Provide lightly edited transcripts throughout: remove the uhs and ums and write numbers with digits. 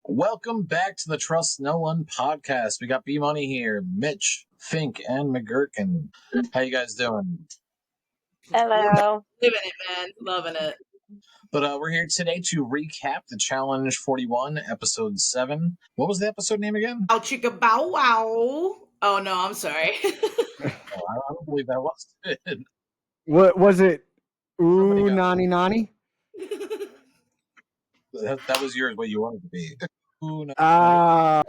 Welcome back to the Trust No One podcast. We got B Money here, Mitch, Fink, and McGurkin. How you guys doing? Hello. Living it, man. Loving it. But we're here today to recap the Challenge 41, Episode 7. What was the episode name again? Ow, chicka bow wow. Oh, no, I'm sorry. I don't believe that was it. What was it? Somebody Ooh, got- nani nani. That was yours, what you wanted to be. Ooh, no. I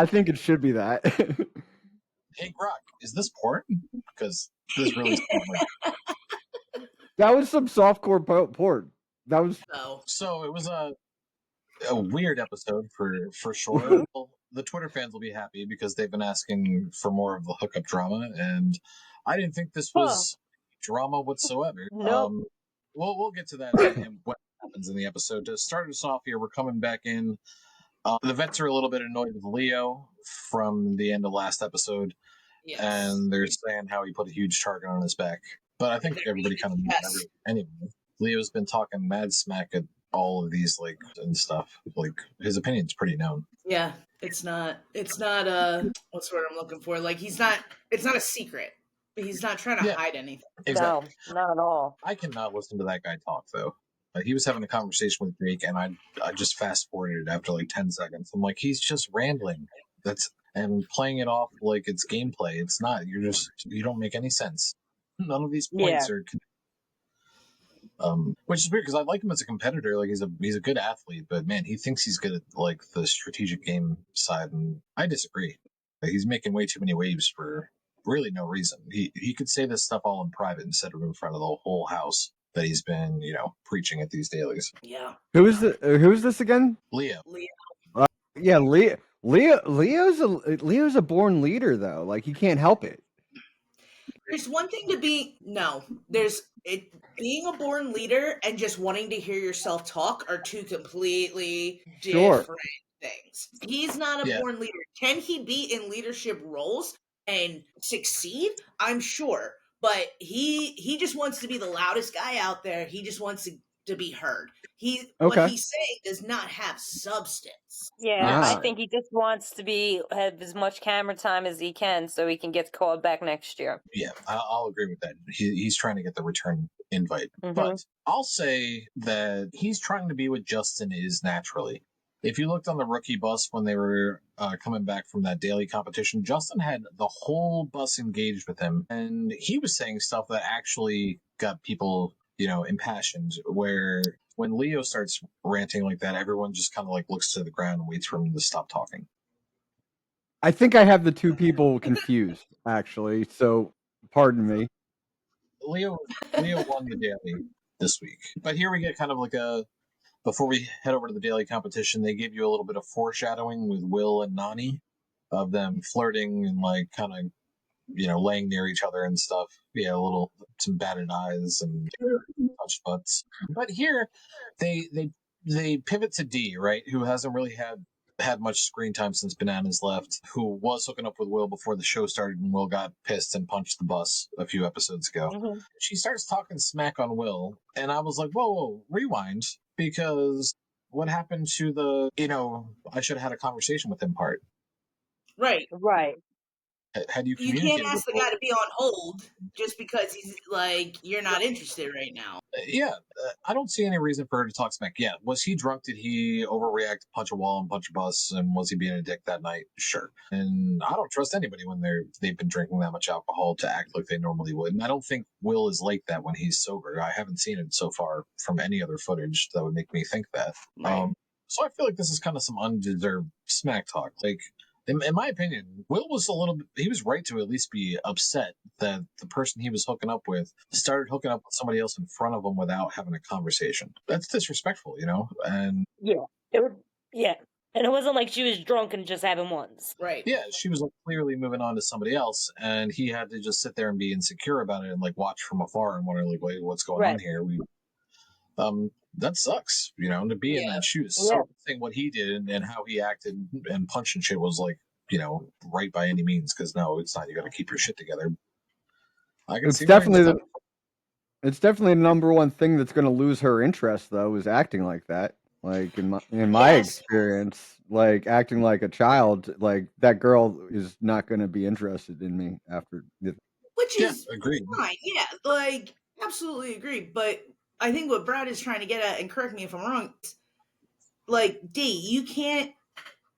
think it should be that. Hey, Grok, is this porn? Because this really sounds like... That was some softcore porn. That was No. So it was a weird episode for sure. Well, the Twitter fans will be happy because they've been asking for more of the hookup drama, and I didn't think this was drama whatsoever. Nope. We'll get to that and what happens in the episode. To start us off here, we're coming back in. The vets are a little bit annoyed with Leo from the end of last episode, Yes. and they're saying how he put a huge target on his back. But I think everybody kind of knows Yes. anyway. Leo's been talking mad smack at all of these and stuff. Like his opinion's pretty known. Yeah, it's not what's the word I'm looking for? Like it's not a secret. He's not trying to hide anything. Exactly. No, not at all. I cannot listen to that guy talk though. He was having a conversation with Drake, and I just fast forwarded after like 10 seconds. I'm like, he's just rambling. And playing it off like it's gameplay. It's not. You don't make any sense. None of these points are. Which is weird because I like him as a competitor. Like he's a good athlete, but man, he thinks he's good at like the strategic game side, and I disagree. Like, he's making way too many waves for really no reason. He could say this stuff all in private instead of in front of the whole house that he's been preaching at these dailies. Yeah. who's this again? Leo. Yeah, Leo's a born leader though. Like he can't help it. There's one thing to be being a born leader and just wanting to hear yourself talk are two completely different things. He's not a born leader. Can he be in leadership roles and succeed? I'm sure. But he just wants to be the loudest guy out there. He just wants to be heard. What he's saying does not have substance. Yeah, I think he just wants to have as much camera time as he can so he can get called back next year. Yeah, I'll agree with that. He's trying to get the return invite. Mhm. But I'll say that he's trying to be what Justin is naturally. If you looked on the rookie bus when they were coming back from that daily competition, Justin had the whole bus engaged with him, and he was saying stuff that actually got people, impassioned, where when Leo starts ranting like that, everyone just kind of like looks to the ground and waits for him to stop talking. I think I have the two people confused, actually. So, pardon me. Leo won the daily this week, but here we get kind of like before we head over to the daily competition, they give you a little bit of foreshadowing with Will and Nani of them flirting and like kind of laying near each other and stuff. Yeah, some batted eyes and touched butts. But here they pivot to D, right, who hasn't really had much screen time since Bananas left, who was hooking up with Will before the show started, and Will got pissed and punched the bus a few episodes ago. Mm-hmm. She starts talking smack on Will, and I was like, whoa, rewind, because what happened to the, I should have had a conversation with him part? Right. Had you can't ask the guy to be on hold just because he's like, you're not interested right now. I don't see any reason for her to talk smack. Yeah, was he drunk? Did he overreact, punch a wall and punch a bus? And was he being a dick that night? Sure. And I don't trust anybody when they've been drinking that much alcohol to act like they normally would. And I don't think Will is like that when he's sober. I haven't seen it so far from any other footage that would make me think that. Right. So I feel like this is kind of some undeserved smack talk. Like, in my opinion, Will was he was right to at least be upset that the person he was hooking up with started hooking up with somebody else in front of him without having a conversation. That's disrespectful, And and it wasn't like she was drunk and just having ones. Right. Yeah, she was clearly moving on to somebody else, and he had to just sit there and be insecure about it and like watch from afar and wonder like, wait, what's going on here? That sucks, to be in that shoes. So I'm saying what he did and how he acted and punching shit was like, right by any means, because no, it's not. You got to keep your shit together. It's definitely the number one thing that's going to lose her interest, though, is acting like that. Like in my experience, like acting like a child, like that girl is not going to be interested in me after. Which is agreed. fine. Yeah, like absolutely agree. But I think what Brad is trying to get at, and correct me if I'm wrong, like D, you can't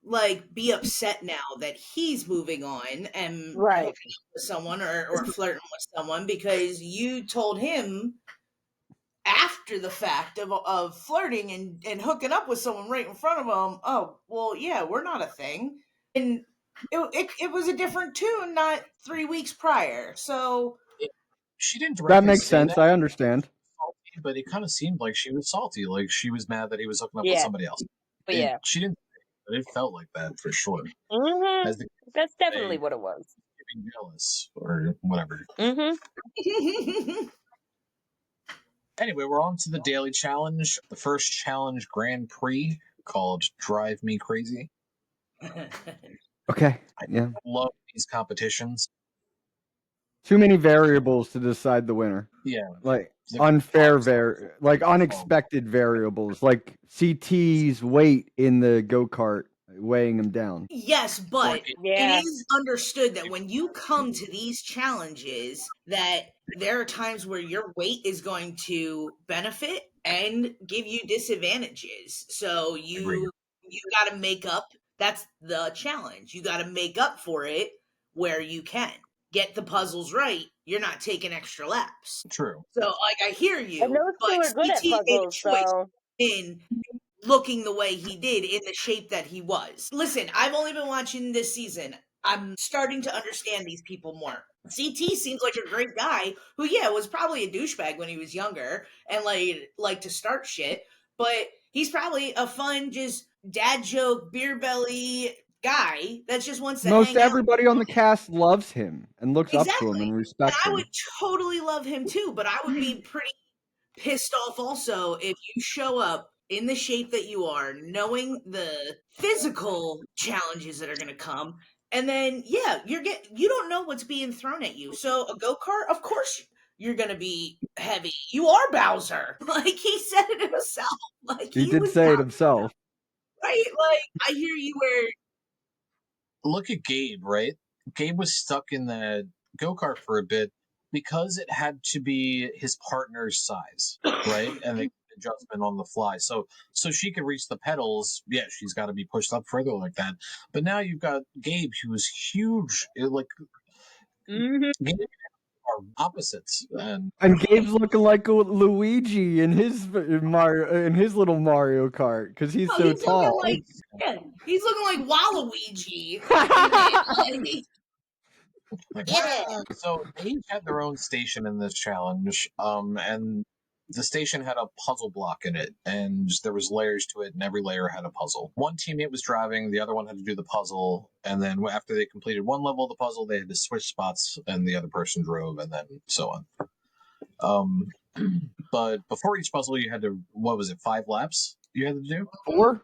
like be upset now that he's moving on and Right. hooking up with someone or flirting with someone because you told him after the fact of flirting and hooking up with someone right in front of him. Oh, well, yeah, we're not a thing. And it was a different tune not 3 weeks prior. So She didn't directly That makes say sense. that, I understand. but it kind of seemed like she was salty. Like she was mad that he was hooking up with Yeah. somebody else. But yeah. She didn't, but it felt like that for sure. Mm-hmm. As the That's definitely what it was. being jealous or whatever. Mm-hmm. Anyway, we're on to the daily challenge. The first challenge Grand Prix called Drive Me Crazy. Okay. I Yeah. love these competitions. Too many variables to decide the winner. Yeah. Like The unfair like unexpected variables, like CT's weight in the go-kart weighing him down. Yes, but Yeah. it is understood that when you come to these challenges, that there are times where your weight is going to benefit and give you disadvantages. So Agreed. you got to make up. That's the challenge. You got to make up for it where you can. Get the puzzles right. You're not taking extra laps. True. So, like, I hear you, And those but two are good at CT made a puzzles, choice so in looking the way he did in the shape that he was. Listen, I've only been watching this season. I'm starting to understand these people more. CT seems like a great guy who, yeah, was probably a douchebag when he was younger and like to start shit, but he's probably a fun, just dad joke, beer belly guy that just wants to Most hang out. everybody on the cast loves him and looks up to him and And respects I him. would totally love him too, but I would be pretty pissed off also if you show up in the shape that you are, knowing the physical challenges that are going to come, and then you don't know what's being thrown at you. So a go-kart, of course you're going to be heavy. You are Bowser. Like he said it himself. Like He did was say it Bowser, himself. right? Like I hear you where Look at Gabe, right? Gabe was stuck in the go-kart for a bit because it had to be his partner's size, right? And they adjustment on the fly. So she could reach the pedals. Yeah, she's got to be pushed up further like that. But now you've got Gabe, who is huge. Like Gabe are opposites, and Gabe's looking like a Luigi in his little Mario Kart because he's so he's tall. looking like he's looking like Waluigi. like, Yeah. so they each had their own station in this challenge, and the station had a puzzle block in it, and there was layers to it, and every layer had a puzzle. One teammate was driving, the other one had to do the puzzle, and then after they completed one level of the puzzle, they had to switch spots, and the other person drove, and then so on. But before each puzzle, you had to, what was it, 5 laps you had to do? 4?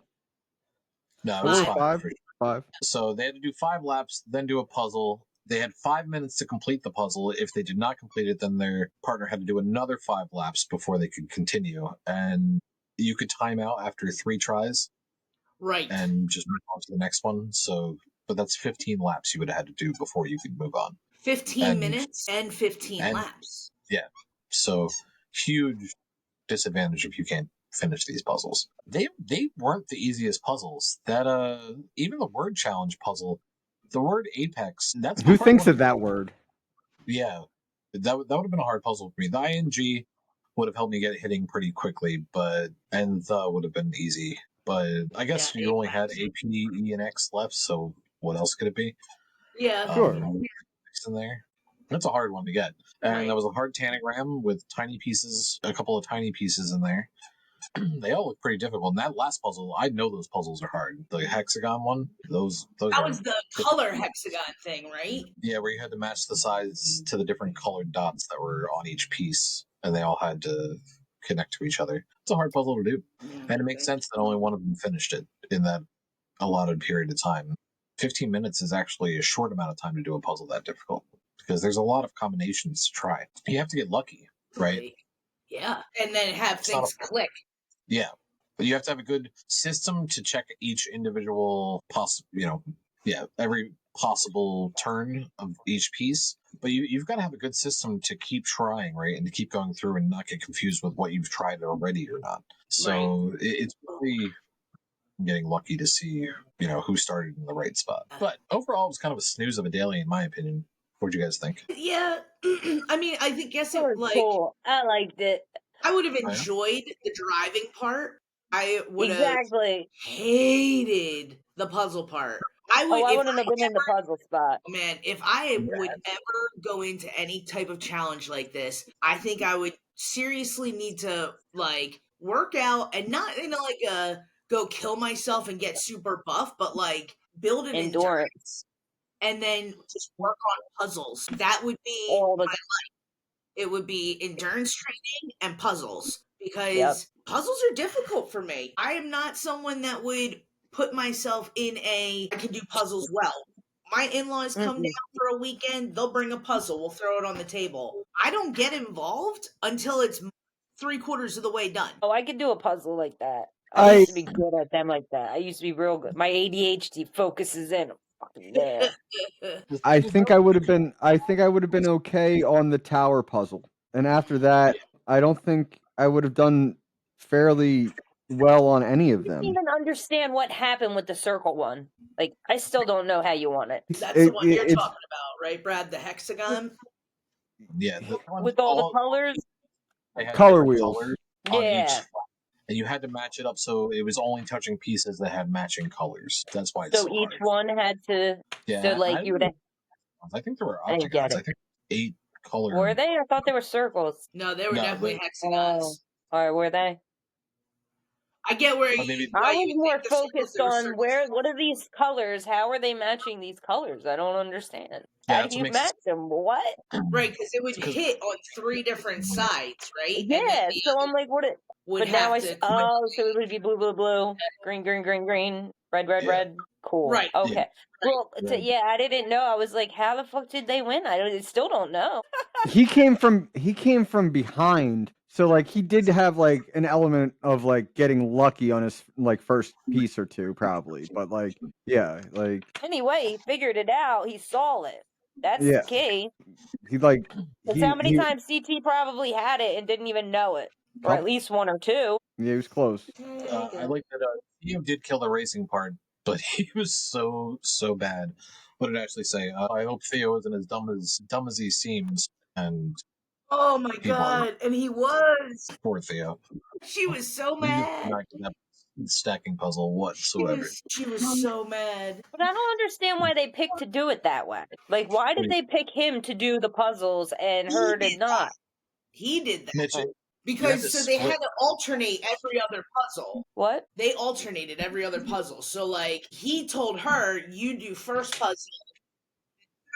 No, it was 5. 5. So they had to do 5 laps, then do a puzzle. They had 5 minutes to complete the puzzle. If they did not complete it, then their partner had to do another 5 laps before they could continue. And you could time out after 3 tries. Right. And just move on to the next one. So, but that's 15 laps you would have had to do before you could move on. 15 minutes and 15 laps. Yeah. So huge disadvantage if you can't finish these puzzles. They weren't the easiest puzzles. That even the word challenge puzzle, the word apex, that's who thinks of that word? Yeah. That would have been a hard puzzle for me. The ing would have helped me get hitting pretty quickly, and the would have been easy. But I guess you only had A, P, E, and X left, so what else could it be? Yeah. Sure. In there. That's a hard one to get. And there was a hard tanagram with tiny pieces, a couple of tiny pieces in there. They all look pretty difficult. And that last puzzle, I know those puzzles are hard. The hexagon one, those that was the color hexagon thing, right? Yeah, where you had to match the size to the different colored dots that were on each piece, and they all had to connect to each other. It's a hard puzzle to do. And it makes sense that only one of them finished it in that allotted period of time. 15 minutes is actually a short amount of time to do a puzzle that difficult, because there's a lot of combinations to try. You have to get lucky, right? Yeah. And then have things click. Yeah. But you have to have a good system to check each individual every possible turn of each piece. But you've got to have a good system to keep trying, right? And to keep going through and not get confused with what you've tried already or not. So it's really getting lucky to see, who started in the right spot. But overall, it was kind of a snooze of a daily, in my opinion. What do you guys think? Yeah, I mean, I think it was cool. I liked it. I would have enjoyed the driving part. I would have hated the puzzle part. I wouldn't have been in the puzzle spot. Man, if I would ever go into any type of challenge like this, I think I would seriously need to work out and not go kill myself and get super buff, but build an endurance and then just work on puzzles. That would be my life. It would be endurance training and puzzles because puzzles are difficult for me. I am not someone that would put myself in I can do puzzles well. My in-laws come down for a weekend, they'll bring a puzzle, we'll throw it on the table. I don't get involved until it's 3/4 of the way done. Oh, I could do a puzzle like that. I used to be good at them like that. I used to be real good. My ADHD focuses in. Yeah. I think I would have been okay on the tower puzzle. And after that, I don't think I would have done fairly well on any of them. I don't even understand what happened with the circle one. I still don't know how you want it. That's the one you're talking about, right, Brad? The hexagon? Yeah. With all the colors? Color wheels. Yeah. And you had to match it up so it was only touching pieces that had matching colors. That's why it's so each one had to... Yeah. So, you would have... I think there were octagons. I think 8 colors. Were they? I thought they were circles. No, they were definitely hexagons. Or were they? I get where I was more focused on what are these colors? How are they matching these colors? I don't understand. How do you match them? What? Right, because it would hit on 3 different sides, right? Yeah, so I'm like, what? But now so it would be blue, blue, blue, green, green, green, green, red, red, red. Cool. Right. Okay. Yeah. Well, I didn't know. I was like, how the fuck did they win? I still don't know. He came from behind. So he did have an element of getting lucky on his first piece or two probably, but anyway, he figured it out. He saw it. That's the key. How many times CT probably had it and didn't even know it, or at least 1 or 2. Yeah, he was close. I like that. Theo did kill the racing part, but he was so bad. What did it actually say? I hope Theo isn't as dumb as he seems, and. Oh my god, and he was. Poor Theo. She was so mad. That stacking puzzle whatsoever. She was so mad. But I don't understand why they picked to do it that way. Why did they pick him to do the puzzles and her to not? He did that. Because they had to alternate every other puzzle. What? They alternated every other puzzle. So he told her, you do first puzzle,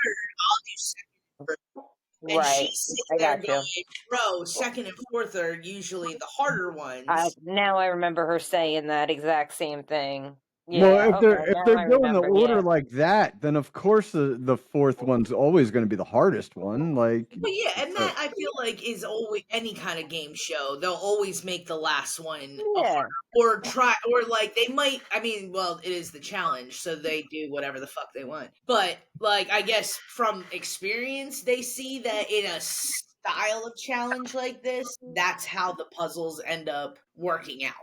third, I'll do second. And she sits there going, bro, second and fourth are usually the harder ones. Now I remember her saying that exact same thing. Yeah, well, if they're doing the order like that, then of course the fourth one's always going to be the hardest one. But yeah, and that I feel is always any kind of game show. They'll always make the last one harder. Or try, or they might. I mean, well, it is the challenge, so they do whatever the fuck they want. But I guess from experience, they see that in a style of challenge like this, that's how the puzzles end up working out.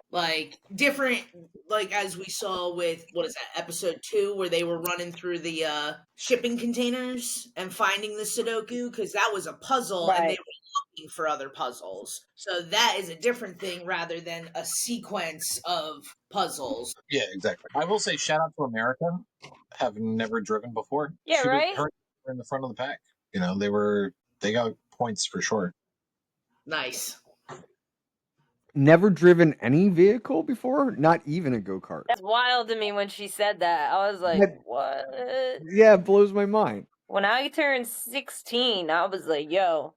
Different, as we saw with, what is that, episode 2, where they were running through the shipping containers and finding the Sudoku, because that was a puzzle, and they were looking for other puzzles. So that is a different thing rather than a sequence of puzzles. Yeah, exactly. I will say shout out to America. Have never driven before. Yeah, right? Her in the front of the pack. They got points for sure. Nice. Never driven any vehicle before? Not even a go-kart. That's wild to me when she said that. I was like, what? Yeah, it blows my mind. When I turned 16, I was like, yo.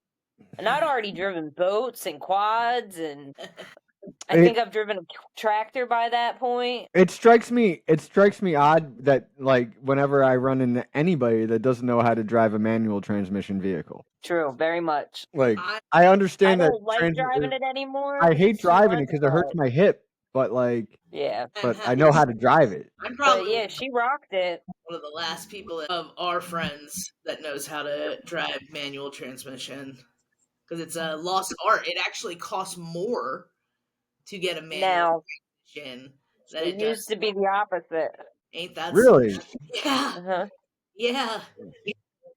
And I'd already driven boats and quads, and I think I've driven a tractor by that point. It strikes me odd that whenever I run into anybody that doesn't know how to drive a manual transmission vehicle. True, very much. I understand that. I don't like driving it anymore. I hate driving it because it hurts my hip. but like, Yeah. but I know how to drive it. I'm But probably yeah, she rocked it. one of the last people of our friends that knows how to drive manual transmission because it's a lost art. It actually costs more to get a manual Now, transmission than it it does. used to be the opposite. Ain't that Really? something? Yeah, Uh-huh. yeah,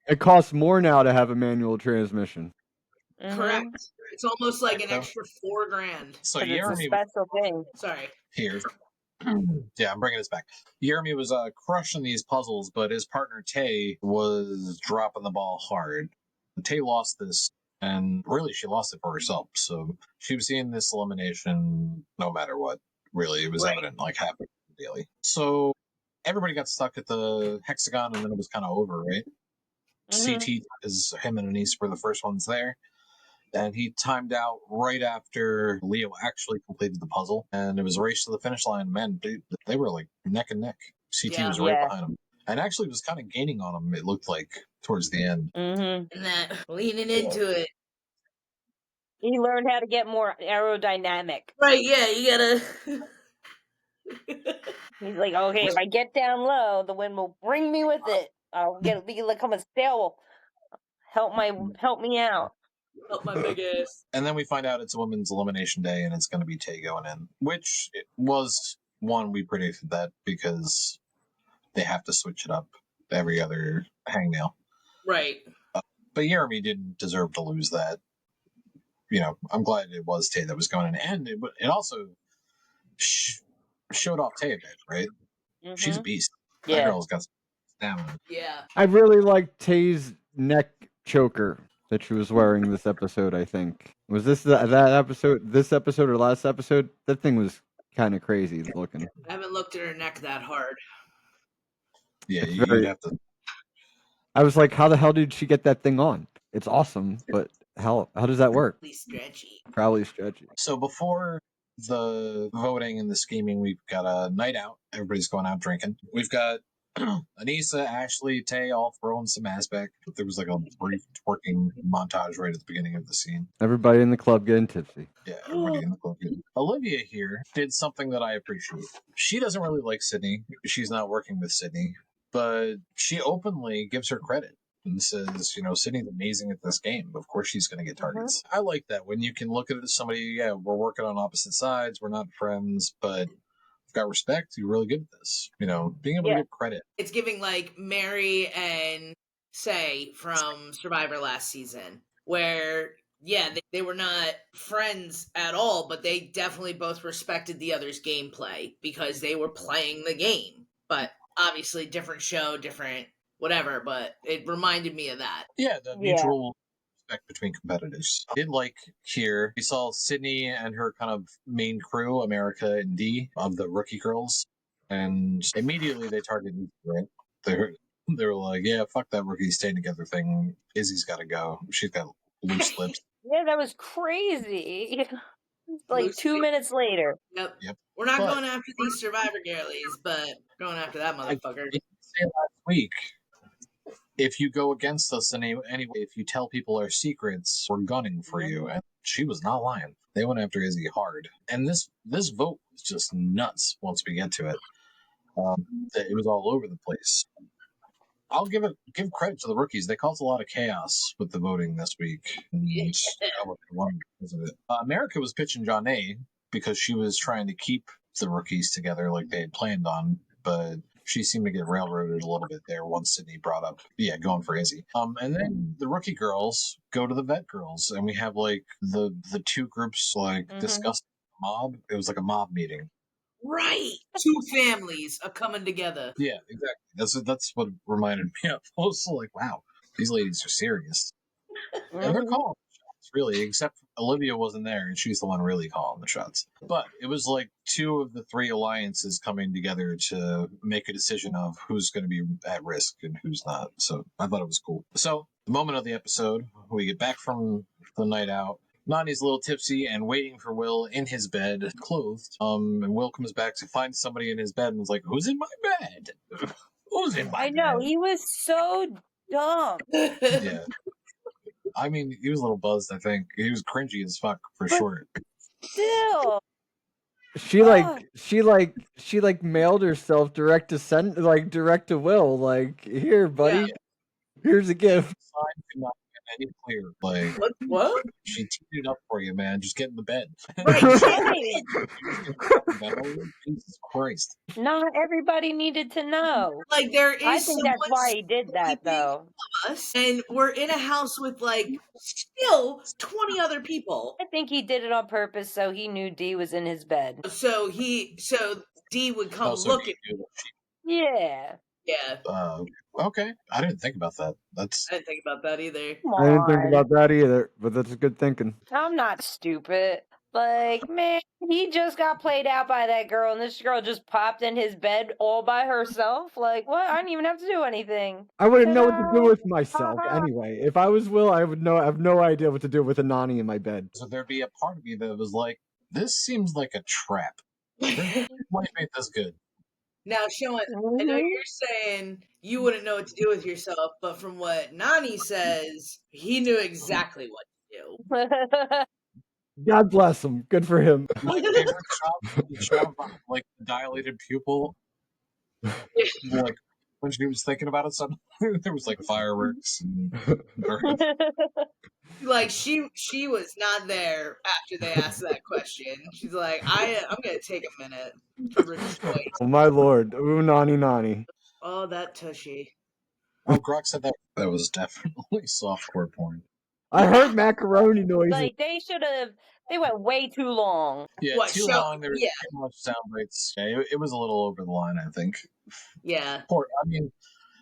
It costs more now to have a manual transmission. Mhm. correct. It's almost like an So- extra $4,000. So 'Cause it's a Jeremy special thing. Sorry. here. Yeah, I'm bringing this back. Jeremy was crushing these puzzles, but his partner Tay was dropping the ball hard. Tay lost this, and really she lost it for herself. So she was seeing this elimination no matter what. Really, it was Right. evident, like happening daily. So everybody got stuck at the hexagon, and then it was kind of over, right? Mhm. CT is him and Anise were the first ones there. And he timed out right after Leo actually completed the puzzle, and it was a race to the finish line. Man, they were like neck and neck. CT Yeah. was right Yeah. behind him, and actually was kind of gaining on him. It looked like towards the end. Mhm. And that leaning into it. He learned how to get more aerodynamic. Right, yeah, you gotta. He's like, okay, if I get down low, the wind will bring me with it. I'll become a sail. Help me out. Help my big ass. And then we find out it's a women's elimination day, and it's going to be Tay going in, which it was one we predicted that because they have to switch it up every other hangnail. Right. But Jeremy didn't deserve to lose that. You know, I'm glad it was Tay that was going in, and it also showed off Tay a bit, right? She's a Mhm. beast. That Yeah. girl's got stamina. Yeah. I really liked Tay's neck choker that she was wearing this episode. I think was this that episode, this episode or last episode? That thing was kind of crazy looking. I haven't looked at her neck that hard. Yeah, It's you'd very- have to. I was like, how the hell did she get that thing on? It's awesome, but how does that work? Probably stretchy. Probably stretchy. So before the voting and the scheming, we've got a night out. Everybody's going out drinking. We've got Anissa, Ashley, Tay all throwing some ass back. There was like a brief twerking montage right at the beginning of the scene. Everybody in the club getting tipsy. Yeah, everybody in the club. Olivia here did something that I appreciate. She doesn't really like Sydney. She's not working with Sydney, but she openly gives her credit and says, you know, Sydney's amazing at this game. Of course she's going to get targets. I like that when you can look at it as somebody, yeah, we're working on opposite sides. We're not friends, but we've got respect. You're really good at this. You know, being able to give credit. It's giving like Mary and Say from Survivor last season, where yeah, they were not friends at all, but they definitely both respected the other's gameplay because they were playing the game. But obviously, different show, different whatever. But it reminded me of that. Yeah, the mutual respect between competitors. I did like here, we saw Sydney and her kind of main crew, America and Dee, of the rookie girls, and immediately they targeted Izzy, right? They were like, yeah, fuck that rookie staying together thing. Izzy's got to go. She's got loose lips. Yeah, that was crazy. Like Loose 2 lips. minutes later. Yep. Yep. We're not But- going after these Survivor girlies, but going after that motherfucker. I did say last week, if you go against us in any way, if you tell people our secrets, we're gunning for you. And she was not lying. They went after Izzy hard. And this vote was just nuts once we get to it. It was all over the place. I'll give credit to the rookies. They caused a lot of chaos with the voting this week. And I won because of it. America was pitching Jonna because she was trying to keep the rookies together like they had planned on, but she seemed to get railroaded a little bit there once Sydney brought up, going for Izzy. And then the rookie girls go to the vet girls, and we have like the two groups like discussing the mob. It was like a mob meeting. Right. Two families are coming together. Yeah, exactly. That's what reminded me of. I was like, wow, these ladies are serious. And they're calling the shots, really, except Olivia wasn't there, and she's the one really calling the shots. But it was like two of the three alliances coming together to make a decision of who's going to be at risk and who's not. So I thought it was cool. So the moment of the episode, we get back from the night out. Nani's a little tipsy and waiting for Will in his bed, clothed. And Will comes back to find somebody in his bed and was like, "Who's in my bed? Who's in my I bed?" know, he was so dumb. Yeah. I mean, he was a little buzzed, I think. He was cringy as fuck, for sure. Still. she mailed herself direct to Will. Like, here, buddy, here's a gift. Sign could not get any clearer. Like, What? she teed it up for you, man. Just get in the bed. Right. Jesus Christ. Not everybody needed to know. Like, there is I think that's someone why he did that, sleeping though. us, and we're in a house with like still 20 other people. I think he did it on purpose so he knew D was in his bed. So D would come Also, look at. Yeah. Yeah, okay. I didn't think about that. That's I didn't think about that either. Come I didn't think on. about that either, but that's good thinking. I'm not stupid. Like, man, he just got played out by that girl, and this girl just popped in his bed all by herself. Like, what? I didn't even have to do anything. I wouldn't know what to do Hello? with myself anyway. If I was Will, I would have no idea what to do with a Nani in my bed. so there'd be a part of me that was like, this seems like a trap. Might make this good. Now, Sean, I know you're saying you wouldn't know what to do with yourself, but from what Nani says, he knew exactly what to do. God bless him. Good for him. My favorite shot, like the dilated pupil. Like when she was thinking about it, there was like fireworks and burns. Like she was not there after they asked that question. She's like, I'm gonna take a minute to rejoice. Oh my lord. Ooh, Nani. Oh, that tushy. Oh, Grok said that was definitely softcore porn. I heard macaroni noises. Like, they went way too long. Yeah, What, too show- long. There was yeah. too much sound bites. Yeah, it was a little over the line, I think. Yeah.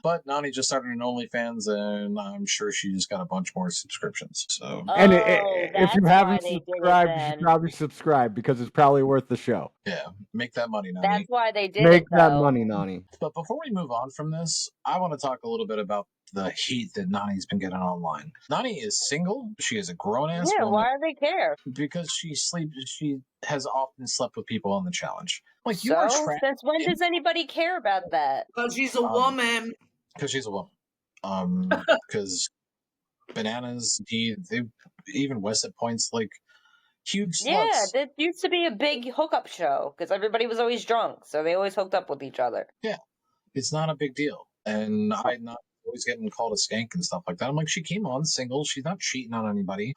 But Nani just started an OnlyFans, and I'm sure she just got a bunch more subscriptions. So And Oh, if you that's haven't why they did it subscribed, you then. should probably subscribe because it's probably worth the show. yeah, make that money, Nani. That's why they did Make it, that though. money, Nani. But before we move on from this, I want to talk a little bit about the heat that Nani's been getting online. Nani is single. She is a grown-ass Yeah, woman why do they care? because she has often slept with people on the challenge. Like, you are So, trapped since when does anybody care about that? Because she's a woman. because she's a woman. Because Bananas, they even West at points like huge sluts. Yeah, this used to be a big hookup show because everybody was always drunk, so they always hooked up with each other. It's not a big deal. And I'm not always getting called a skank and stuff like that. I'm like, she came on single. She's not cheating on anybody.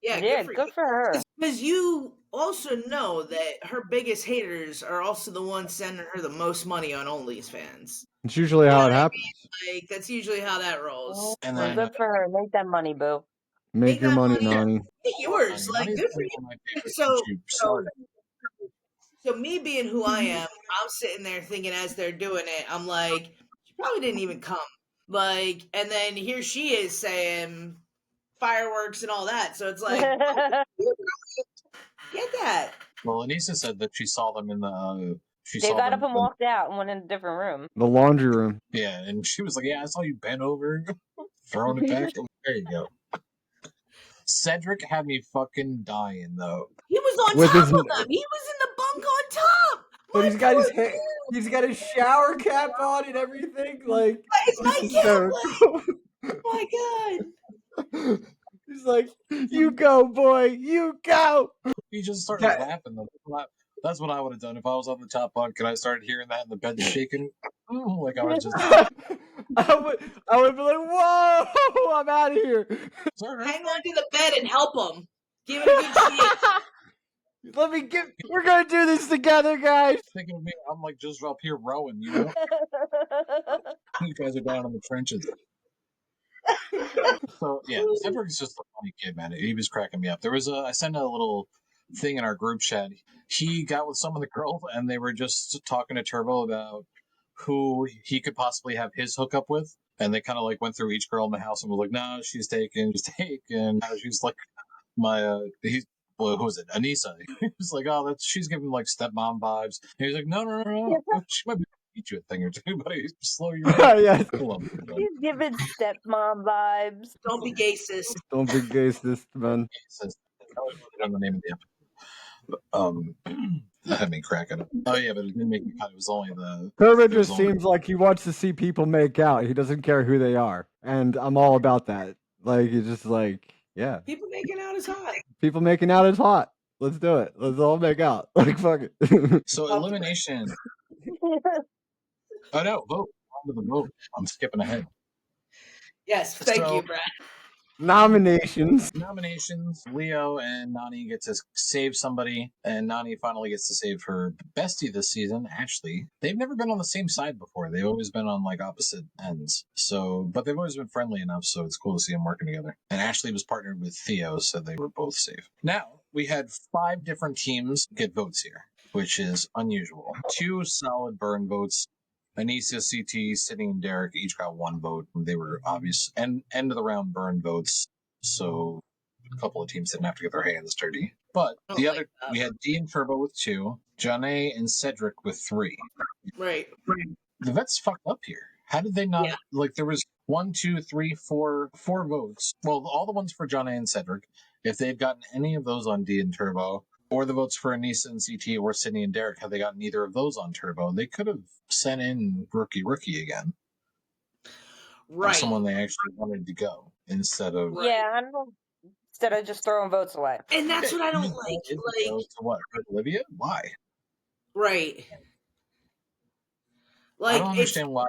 Yeah, Good for her. Because you also know that her biggest haters are also the ones sending her the most money on OnlyFans. It's usually how it happens. Like, that's usually how that rolls. And Well, then good for her. Make that money, boo. Make your that money, money. Nani. Get yours. Like, Nani's good for one you. of my favorites So- since you started. So me being who I am, I'm sitting there thinking as they're doing it, I'm like, she probably didn't even come. Like, and then here she is saying fireworks and all that. So it's like, get that. Well, Anissa said that she saw them in the. They got up and walked out and went in a different room. The laundry room. Yeah, and she was like, "Yeah, I saw you bent over, throwing it back." There you go. Cedric had me fucking dying though. He was on With top his- of them. He was in the bunk on top. But My he's got his poor hair. He's got his shower cap on and everything. Like, It's my this is cap. so Oh my god. He's like, "You go, boy. You go." He just started That- laughing though. That's what I would have done if I was on the top bunk and I started hearing that and the bed shaking. Like I was just. I would be like, "Whoa, I'm out of here. It's all right. Hang on to the bed and help him. Give it a good shake. We're gonna do this together, guys." Thinking of me, I'm like just up here rowing, you know. You guys are down in the trenches. So yeah, Cedric's just a funny kid, man. He was cracking me up. I sent a little thing in our group chat. He got with some of the girls, and they were just talking to Turbo about who he could possibly have his hookup with. And they kind of like went through each girl in the house and was like, "No, she's taken. She's like who was it? Anissa." He was like, "Oh, she's giving like stepmom vibes." And he was like, No. She might be teach you a thing or two, but slow your Yes. He's giving stepmom vibes. Don't be gay, sis. Don't be gay, sis, man. on the name of the episode. That had me cracking up. Oh yeah, but it didn't make me cut. It was only the. Turbin just seems like he wants to see people make out. He doesn't care who they are, and I'm all about that. Like, he's just like, yeah, People making out is hot. people making out is hot. Let's do it. Let's all make out. Like, fuck it. So elimination. Oh no, vote. On to the vote. I'm skipping ahead. Yes, thank you, Brad. Nominations. Leo and Nani get to save somebody, and Nani finally gets to save her bestie this season, Ashley. They've never been on the same side before. They've always been on like opposite ends. But they've always been friendly enough, so it's cool to see them working together. And Ashley was partnered with Theo, so they were both safe. Now, we had 5 different teams get votes here, which is unusual. 2 solid burn votes. Anissa, CT, Sydney, and Derek each got 1 vote. They were obvious and end of the round burn votes, so a couple of teams didn't have to get their hands dirty. But we had D and Turbo with 2, Janae and Cedric with 3. Right. The vets fucked up here. How did they not? Yeah. Like there was 1, 2, 3, 4 votes. Well, all the ones for Janae and Cedric. If they had gotten any of those on D and Turbo, or the votes for Anissa and CT or Sydney and Derek, had they gotten either of those on Turbo, they could have sent in Rookie again. Right. Someone they actually wanted to go instead of... Yeah, I don't know. Instead of just throwing votes away. And that's what I don't like. To what? Olivia? Why? Right. Like, I don't understand why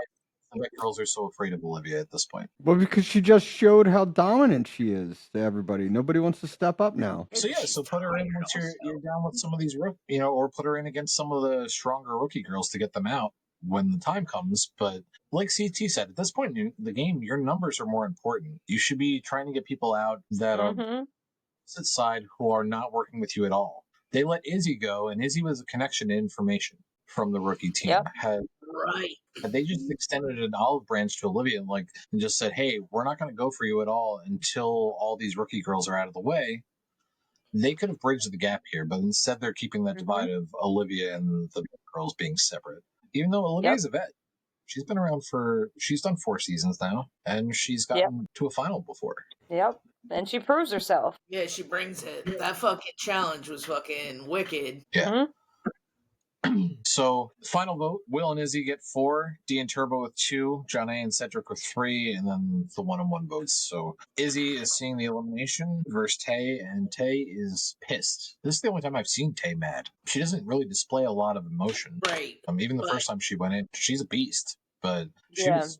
the girls are so afraid of Olivia at this point. Well, because she just showed how dominant she is to everybody. Nobody wants to step up now. So put her in once you're down with some of these, or put her in against some of the stronger rookie girls to get them out when the time comes. But like CT said, at this point in the game, your numbers are more important. You should be trying to get people out that are opposite side who are not working with you at all. They let Izzy go, and Izzy was a connection to information from the rookie team. Yep. Had they just extended an olive branch to Olivia and just said, hey, we're not going to go for you at all until all these rookie girls are out of the way, they could have bridged the gap here. But instead, they're keeping that divide of Olivia and the girls being separate. Even though Olivia's a vet. She's been around she's done 4 seasons now, and she's gotten to a final before. Yep. And she proves herself. Yeah, she brings it. That fucking challenge was fucking wicked. Yeah. Mm-hmm. So, final vote, Will and Izzy get 4, D and Turbo with 2, Janae and Cedric with 3, and then the 1-on-1 votes. So, Izzy is seeing the elimination versus Tay, and Tay is pissed. This is the only time I've seen Tay mad. She doesn't really display a lot of emotion. Right. Even the first time she went in, she's a beast. But she was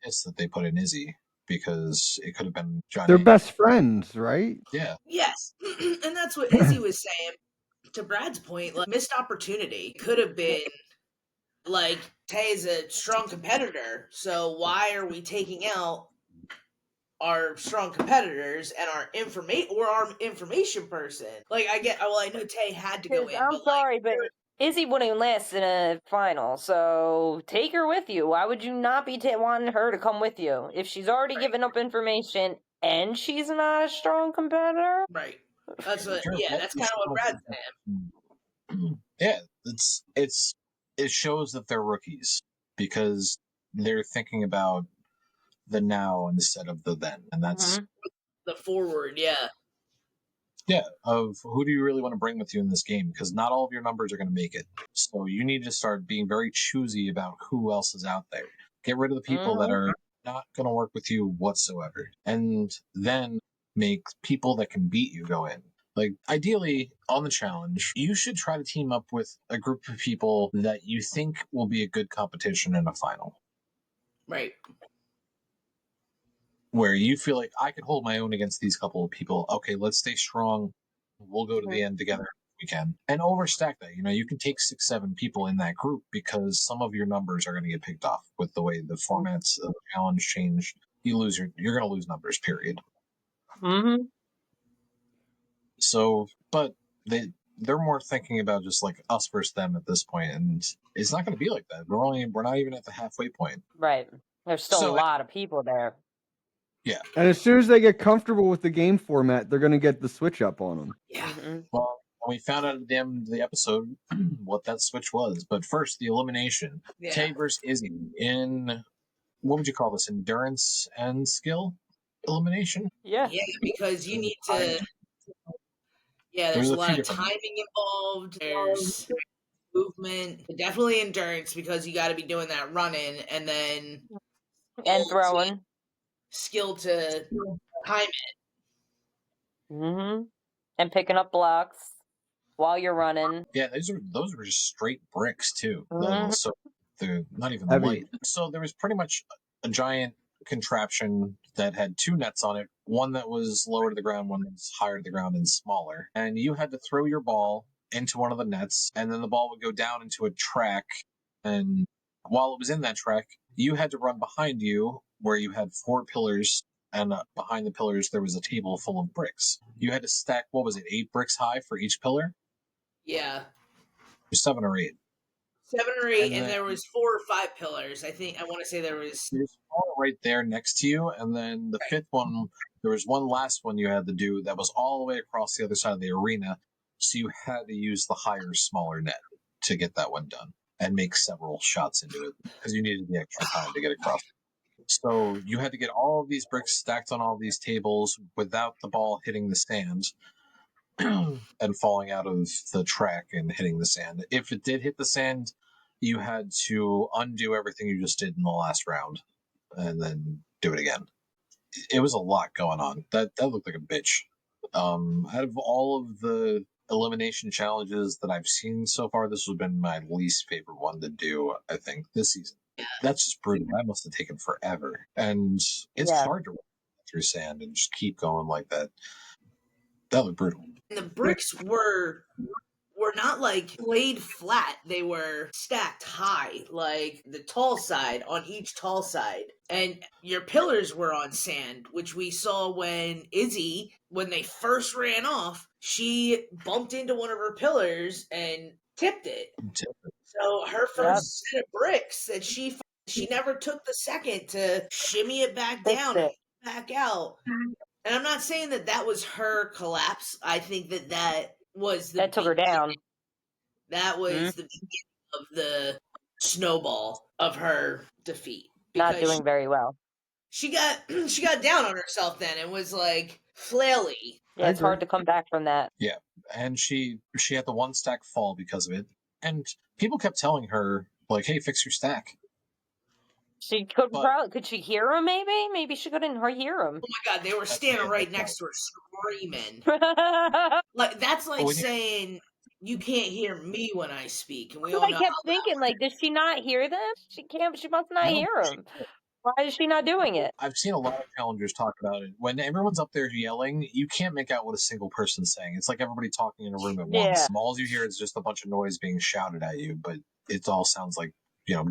pissed that they put in Izzy, because it could have been Janae. They're best friends, right? Yeah. Yes. And that's what Izzy was saying. To Brad's point, missed opportunity could have been Tay is a strong competitor, so why are we taking out our strong competitors and our information person? I know Tay had to go in. I'm sorry, but Izzy wouldn't last in a final, so take her with you. Why would you not be wanting her to come with you if she's already given up information and she's not a strong competitor? Right. That's what. Yeah, that's kind of what Brad's saying. Yeah, it shows that they're rookies because they're thinking about the now instead of the then, and that's the forward. Yeah, of who do you really want to bring with you in this game? Because not all of your numbers are going to make it. So you need to start being very choosy about who else is out there. Get rid of the people that are not going to work with you whatsoever, and then make people that can beat you go in. Ideally, on the challenge, you should try to team up with a group of people that you think will be a good competition in a final. Right. Where you feel like I could hold my own against these couple of people. Okay, let's stay strong. We'll go to the end together if we can. And overstack that. You can take 6, 7 people in that group because some of your numbers are going to get picked off with the way the formats of the challenge change. You're going to lose numbers, period. Mm-hmm. So, but they're more thinking about just us versus them at this point, and it's not going to be like that. We're not even at the halfway point. Right. There's still a lot of people there. Yeah. And as soon as they get comfortable with the game format, they're going to get the switch up on them. Yeah. Mm-hmm. Well, we found out at the end of the episode what that switch was. But first, the elimination. Yeah. Tay versus Izzy in, what would you call this, endurance and skill elimination? Yeah. Yeah, because you need to... Yeah, there's a lot of timing involved. There's movement. Definitely endurance because you got to be doing that running and then... And throwing. Skill to time it. Mm-hmm. And picking up blocks. while you're running. Yeah, those were just straight bricks too. Mhm. So they're not even Heavy. light. So there was pretty much a giant contraption that had two nets on it, one that was lower to the ground, one that was higher to the ground and smaller. And you had to throw your ball into one of the nets, and then the ball would go down into a track. And while it was in that track, you had to run behind you where you had 4 pillars, and behind the pillars there was a table full of bricks. You had to stack, what was it, 8 bricks high for each pillar? Yeah. 7 or 8. 7 or 8, And and then- there was 4 or 5 pillars. I want to say there was. There's all right there next to you, and then the fifth one, there was one last one you had to do that was all the way across the other side of the arena, so you had to use the higher, smaller net to get that one done and make several shots into it because you needed the extra time to get across. So you had to get all of these bricks stacked on all these tables without the ball hitting the sand and falling out of the track and hitting the sand. If it did hit the sand, you had to undo everything you just did in the last round and then do it again. It was a lot going on. That looked like a bitch. Out of all of the elimination challenges that I've seen so far, this has been my least favorite one to do, I think, this season. That's just brutal. That must have taken forever. And it's hard to run through sand and just keep going like that. That looked brutal. And the bricks were not like laid flat. They were stacked high, like the tall side on each tall side. And your pillars were on sand, which we saw when Izzy, when they first ran off, she bumped into one of her pillars and tipped it. So her first set of bricks that she never took the second to shimmy it back down and back out. And I'm not saying that was her collapse. I think that was the that took her down. That was the beginning of the snowball of her defeat. Not doing very well. She got down on herself then and was like flaily. Yeah, it's hard to come back from that. Yeah, and she had the one stack fall because of it, and people kept telling her like, "Hey, fix your stack." She could she hear him? Maybe she couldn't hear him. Oh my god, they were standing right next to her screaming. Like that's like saying you can't hear me when I speak. And we all I kept thinking, like, does she not hear them? She must not hear them. Why is she not doing it? I've seen a lot of challengers talk about it. When everyone's up there yelling, you can't make out what a single person's saying. It's like everybody talking in a room at once. All you hear is just a bunch of noise being shouted at you, but it all sounds like,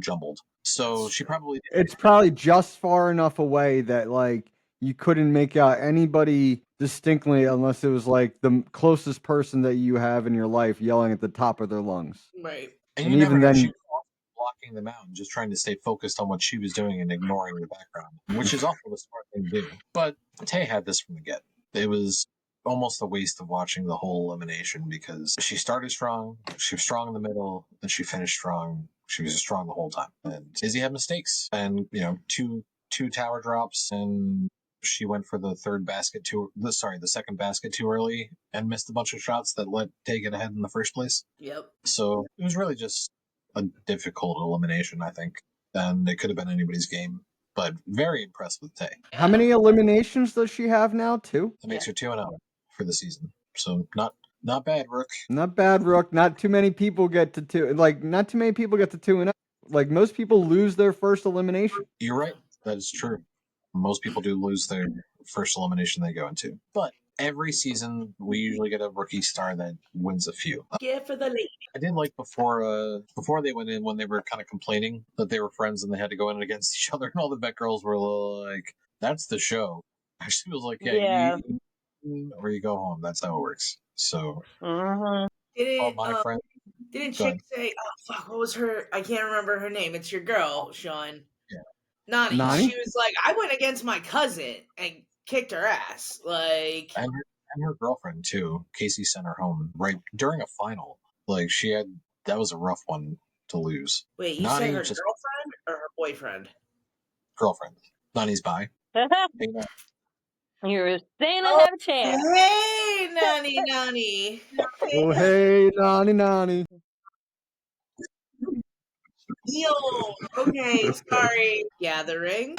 jumbled. So she probably... It's probably just far enough away that, like, you couldn't make out anybody distinctly unless it was, like, the closest person that you have in your life yelling at the top of their lungs. Right. And even then... She was blocking them out and just trying to stay focused on what she was doing and ignoring the background, which is also the smart thing to do. But Tay had this from the get. It was almost a waste of watching the whole elimination because she started strong, she was strong in the middle, and she finished strong. She was strong the whole time. And Izzy had mistakes and, two tower drops, and she went for the second basket too early and missed a bunch of shots that let Tay get ahead in the first place. Yep. So it was really just a difficult elimination, I think. And it could have been anybody's game. But very impressed with Tay. How many eliminations does she have now? 2? That makes her 2-0 for the season. So not bad, Rook. Not bad, Rook. Not too many people get to 2. Like, not too many people get to 2-0. Like, most people lose their first elimination. You're right. That is true. Most people do lose their first elimination they go into. But every season, we usually get a rookie star that wins a few. Yeah, for the lady. I did like before they went in, when they were kind of complaining that they were friends and they had to go in against each other, and all the bet girls were like, "That's the show." She was like, "Yeah, you or you go home. That's how it works." So, all my friends. Didn't Chick say, "Oh fuck, what was her? I can't remember her name. It's your girl, Sean." Yeah. Nani. She was like, "I went against my cousin and kicked her ass." Like, and her girlfriend too. Casey sent her home right during a final. Like that was a rough one to lose. Wait, you said her girlfriend or her boyfriend? Girlfriend. Nani's bi. You're saying I have a chance. Hey, Nani. Oh, hey, Nani. Yo, okay, sorry. Gathering.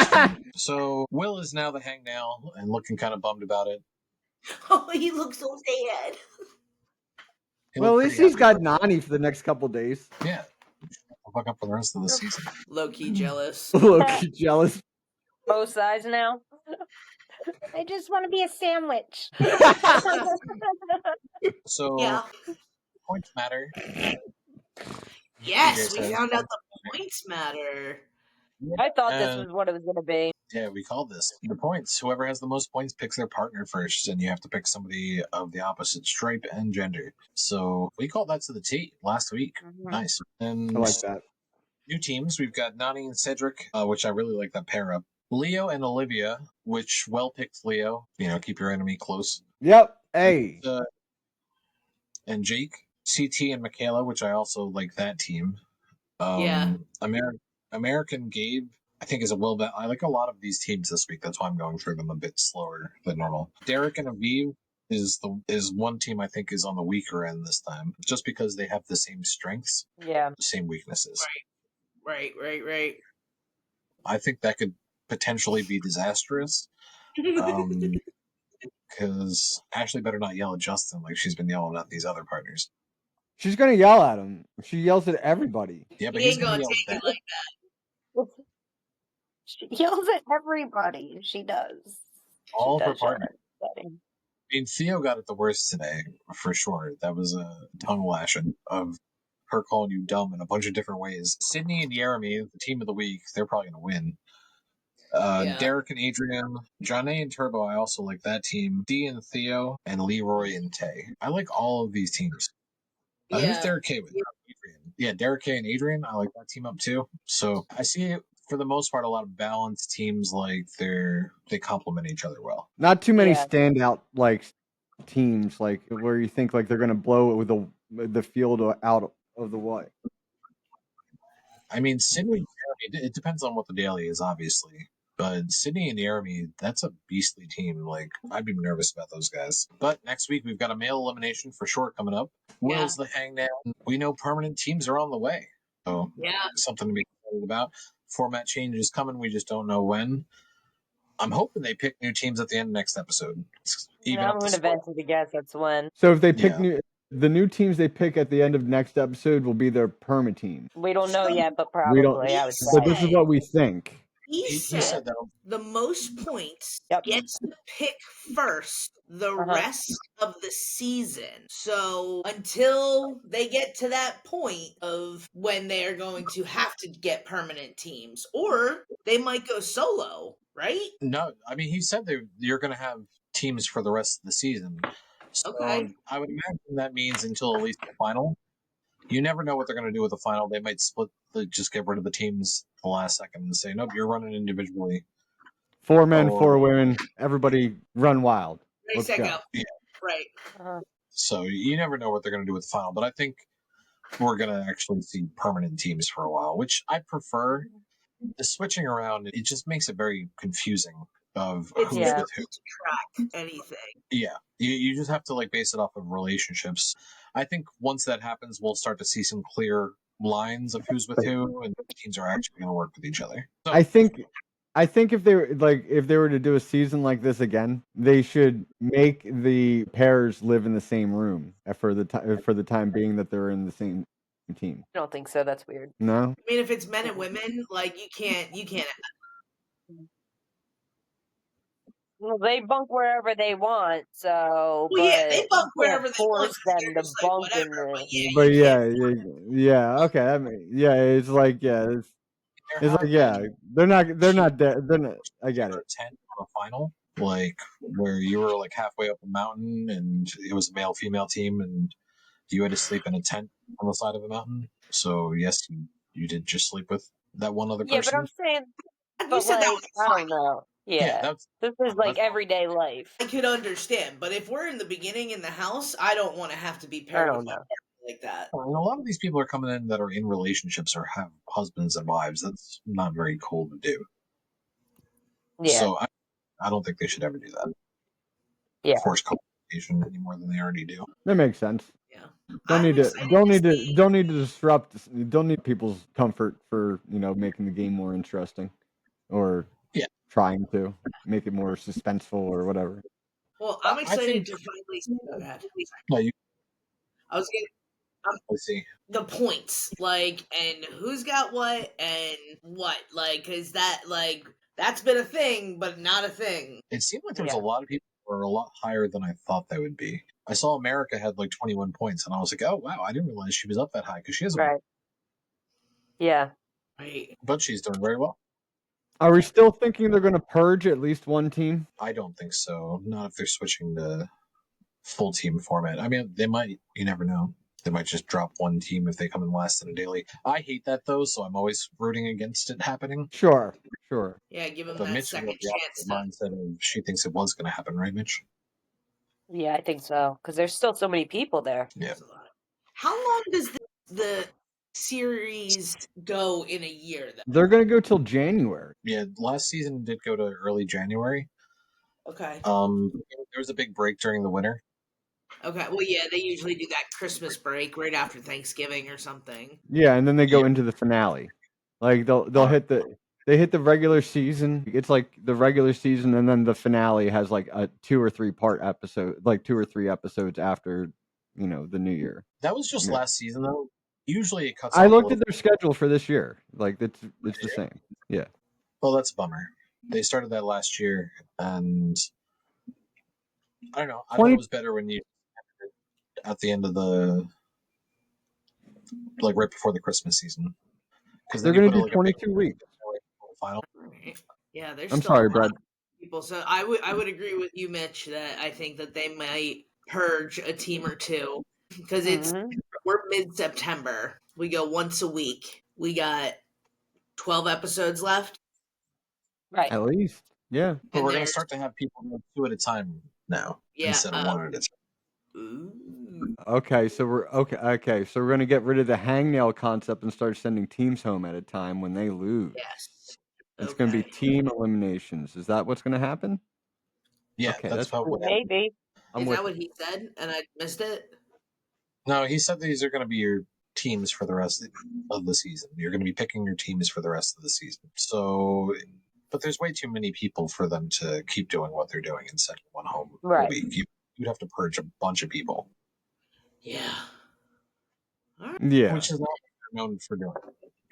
So Will is now the hangnail and looking kind of bummed about it. Oh, he looks so sad. Well, at least he's got Nani for the next couple days. Yeah. I'll fuck up for the rest of the season. Low-key jealous. Low-key jealous. Both sides now. I just want to be a sandwich. So, Yeah. points matter. Yes, we found out the points matter. I thought this was what it was going to be. Yeah, we called this the points. Whoever has the most points picks their partner first, and you have to pick somebody of the opposite stripe and gender. So we called that to the T last week. Mhm. Nice. And I like that. new teams, we've got Nani and Cedric, which I really like that pair up. Leo and Olivia, which well picked Leo. You know, keep your enemy close. Yep. Hey. And Jake, CT, and Michaela, which I also like that team. Yeah. American Gabe, I think is a well bet. I like a lot of these teams this week. That's why I'm going through them a bit slower than normal. Derek and Aviv is one team I think is on the weaker end this time, just because they have the same strengths, Yeah, the same weaknesses. Right. I think that could potentially be disastrous. Because Ashley better not yell at Justin like she's been yelling at these other partners. She's gonna yell at him. She yells at everybody. Yeah, but He he's ain't gonna yell take back. it like that. she yells at everybody. She does. All She of her does yell partners. at everybody. I mean, Theo got it the worst today, for sure. That was a tongue lashing of her calling you dumb in a bunch of different ways. Sydney and Jeremy, the team of the week, they're probably going to win. Yeah. Derek and Adrian, Johnny and Turbo, I also like that team. Dee and Theo, and Leroy and Tay. I like all of these teams. Who's Yeah. Derek K with? Adrian. Yeah, Derek K and Adrian. I like that team up too. So I see, for the most part, a lot of balanced teams. Like they complement each other well. Not too many Yeah. standout like teams like where you think like they're gonna blow it with the field out of the way. I mean, Sydney and Jeremy, it depends on what the daily is, obviously. But Sydney and Jeremy, that's a beastly team. Like, I'd be nervous about those guys. But next week, we've got a male elimination for sure coming up. Will's the hangdown. We know permanent teams are on the way. So, something to be excited about. Format change is coming. We just don't know when. I'm hoping they pick new teams at the end of next episode. I'm going to venture to guess that's when. So if they pick the new teams they pick at the end of next episode will be their perma team. We don't know yet, but probably. I would say. But this is what we think. He said the most points gets to pick first the rest of the season. So until they get to that point of when they are going to have to get permanent teams, or they might go solo, right? No, I mean, he said you're going to have teams for the rest of the season. So I would imagine that means until at least the final. You never know what they're going to do with the final. They might just get rid of the teams the last second and say, nope, you're running individually. 4 men, 4 women, everybody run wild. Let's go. Yeah. Right. So you never know what they're going to do with the final, but I think we're going to actually see permanent teams for a while, which I prefer. The switching around, it just makes it very confusing of who's with who. Track anything. Yeah. You just have to base it off of relationships. I think once that happens, we'll start to see some clear lines of who's with who, and teams are actually going to work with each other. So, I think if they were to do a season like this again, they should make the pairs live in the same room for the time being that they're in the same team. I don't think so. That's weird. No. I mean, if it's men and women, you can't. Well, they bunk wherever they want, so. Well, yeah, they bunk wherever they want. Force them to bunk in the. But yeah, okay. It's like they're not. I get it. 10 on a final, where you were halfway up a mountain, and it was a male-female team, and you had to sleep in a tent on the side of a mountain. So yes, you did just sleep with that one other person. Yeah, but I'm saying, you said that was I don't know. Yeah, this is everyday life. I could understand, but if we're in the beginning in the house, I don't want to have to be paired with my partner like that. Well, a lot of these people are coming in that are in relationships or have husbands and wives. That's not very cool to do. Yeah. So I don't think they should ever do that. Yeah. Force communication any more than they already do. That makes sense. Yeah. Don't need to disrupt. Don't need people's comfort for making the game more interesting, or trying to make it more suspenseful or whatever. Well, I'm excited to finally see that. No, I was getting Let's see. the points, like, and who's got what and what, like, is that like that's been a thing, but not a thing. It seemed like there was a lot of people who were a lot higher than I thought they would be. I saw America had like 21 points, and I was like, oh wow, I didn't realize she was up that high because she hasn't. Right. Yeah. Right. But she's doing very well. Are we still thinking they're going to purge at least one team? I don't think so. Not if they're switching to full team format. I mean, they might. You never know. They might just drop one team if they come in last in a daily. I hate that though, so I'm always rooting against it happening. Sure. Yeah, give them But that Mitch second has the chance. opposite mindset of she thinks it was going to happen, right, Mitch? Yeah, I think so. Because there's still so many people there. Yeah. How long does the series go in a year, though? They're going to go till January. Yeah, last season did go to early January. Okay. There was a big break during the winter. Okay. Well, yeah, they usually do that Christmas break right after Thanksgiving or something. Yeah, and then they go into the finale. Like they'll hit the regular season. It's like the regular season, and then the finale has like a 2 or 3 part episode, like 2 or 3 episodes after, the new year. That was just last season, though. Usually it cuts. I looked at their schedule for this year. Like it's the same. Yeah. Well, that's a bummer. They started that last year, and I don't know. I thought it was better when you at the end of the right before the Christmas season, because they're going to do 22 weeks. Final. Yeah, there's. I'm sorry, Brad. People, so I would agree with you, Mitch, that I think that they might purge a team or two because we're mid-September. We go once a week. We got 12 episodes left. Right. At least, yeah. But we're going to start to have people go 2 at a time now instead of 1 at a time. Okay, so we're going to get rid of the hangnail concept and start sending teams home at a time when they lose. Yes. It's going to be team eliminations. Is that what's going to happen? Yeah, okay, that's how cool. Maybe. Is that what he said and I missed it? No, he said these are going to be your teams for the rest of the season. You're going to be picking your teams for the rest of the season. So, but there's way too many people for them to keep doing what they're doing and sending one home a week. You'd have to purge a bunch of people. Yeah. Yeah. Which is not what they're known for doing.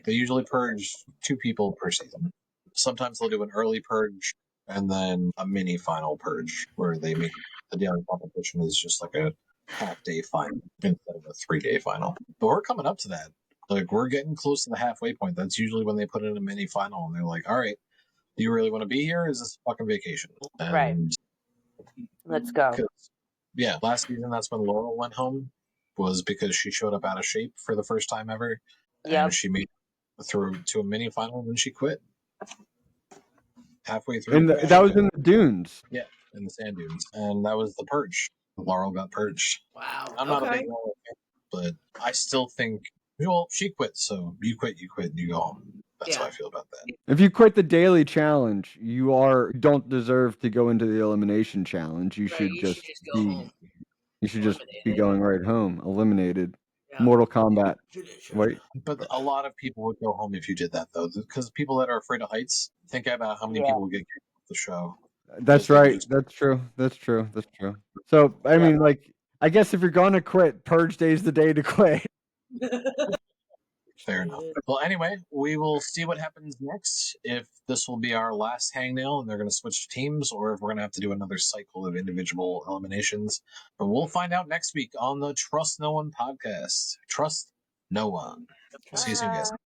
They usually purge 2 people per season. Sometimes they'll do an early purge and then a mini final purge where they make the daily competition is just like a half-day final instead of a 3-day final. But we're coming up to that. Like, we're getting close to the halfway point. That's usually when they put in a mini final and they're like, all right, do you really want to be here? Or is this a fucking vacation? And right. Let's go. Yeah, last season, that's when Laurel went home, was because she showed up out of shape for the first time ever. Yeah. And she made it through to a mini final and then she quit. Halfway through. And that was in the dunes. Yeah, in the sand dunes. And that was the purge. Laurel got purged. Wow. I'm not a big Laurel fan, but I still think, well, she quit, so you quit, you go home. That's how I feel about that. If you quit the daily challenge, you don't deserve to go into the elimination challenge. You should just go home. You should just be going right home, eliminated. Yeah. Mortal Kombat. Wait. But a lot of people would go home if you did that, though, because people that are afraid of heights, think about how many people will get kicked off the show. That's right. That's true. So, I mean, like, I guess if you're going to quit, purge day's the day to quit. Fair enough. Well, anyway, we will see what happens next. If this will be our last hangnail and they're going to switch to teams, or if we're going to have to do another cycle of individual eliminations. But we'll find out next week on the Trust No One podcast. Trust no one. See you soon, guys.